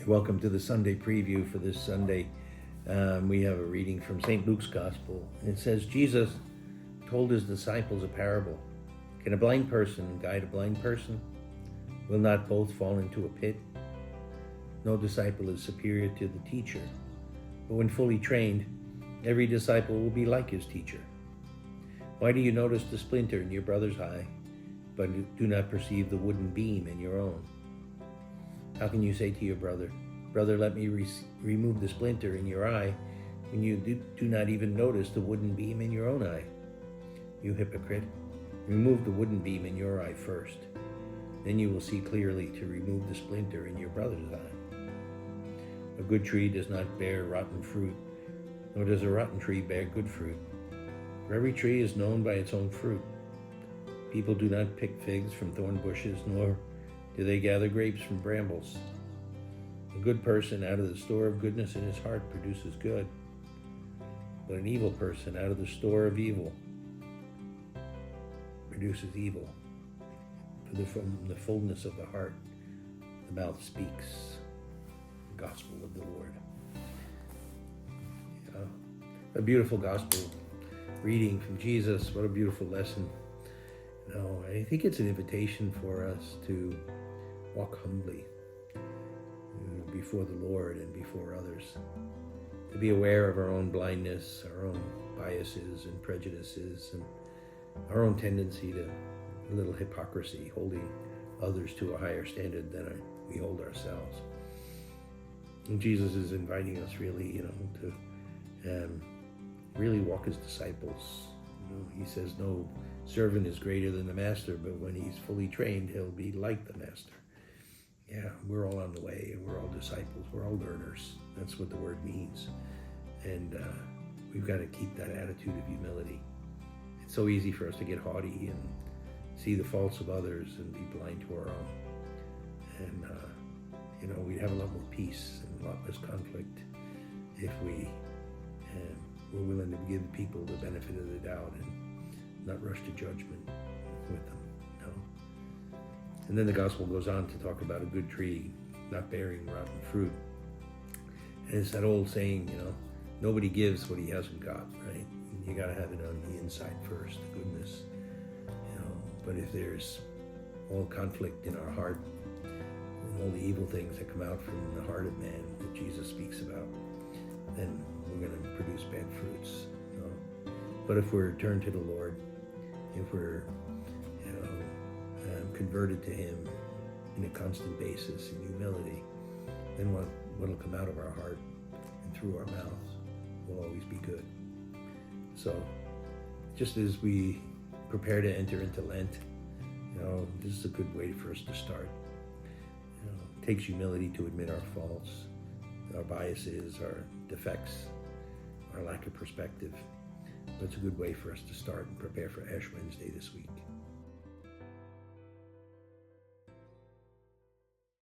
Welcome to the Sunday preview for this Sunday. We have a reading from St. Luke's Gospel. It says, Jesus told his disciples a parable. Can a blind person guide a blind person? Will not both fall into a pit? No disciple is superior to the teacher, but when fully trained, every disciple will be like his teacher. Why do you notice the splinter in your brother's eye, but do not perceive the wooden beam in your own? How can you say to your brother, "Brother, let me remove the splinter in your eye," when you do not even notice the wooden beam in your own eye? You hypocrite, remove the wooden beam in your eye first. Then you will see clearly to remove the splinter in your brother's eye. A good tree does not bear rotten fruit, nor does a rotten tree bear good fruit. For every tree is known by its own fruit. People do not pick figs from thorn bushes, nor do they gather grapes from brambles. A good person out of the store of goodness in his heart produces good, but an evil person out of the store of evil produces evil. For from the fullness of the heart, the mouth speaks. The gospel of the Lord. A beautiful gospel reading from Jesus. What a beautiful lesson. I think it's an invitation for us to walk humbly before the Lord and before others, to be aware of our own blindness, our own biases and prejudices, and our own tendency to a little hypocrisy, holding others to a higher standard than we hold ourselves. And Jesus is inviting us really, to really walk as disciples. He says no servant is greater than the master, but when he's fully trained, he'll be like the master. Yeah, we're all on the way, and we're all disciples, we're all learners. That's what the word means. And we've got to keep that attitude of humility. It's so easy for us to get haughty and see the faults of others and be blind to our own. And, we'd have a lot more peace and a lot less conflict if we were willing to give people the benefit of the doubt and not rush to judgment with them. And then the gospel goes on to talk about a good tree not bearing rotten fruit. And it's that old saying, nobody gives what he hasn't got, right? You got to have it on the inside first, the goodness. But if there's all conflict in our heart and all the evil things that come out from the heart of man that Jesus speaks about, then we're going to produce bad fruits. But if we're turned to the Lord, if we're converted to him in a constant basis in humility, then what'll come out of our heart and through our mouths will always be good. So just as we prepare to enter into Lent, this is a good way for us to start. It takes humility to admit our faults, our biases, our defects, our lack of perspective. But it's a good way for us to start and prepare for Ash Wednesday this week.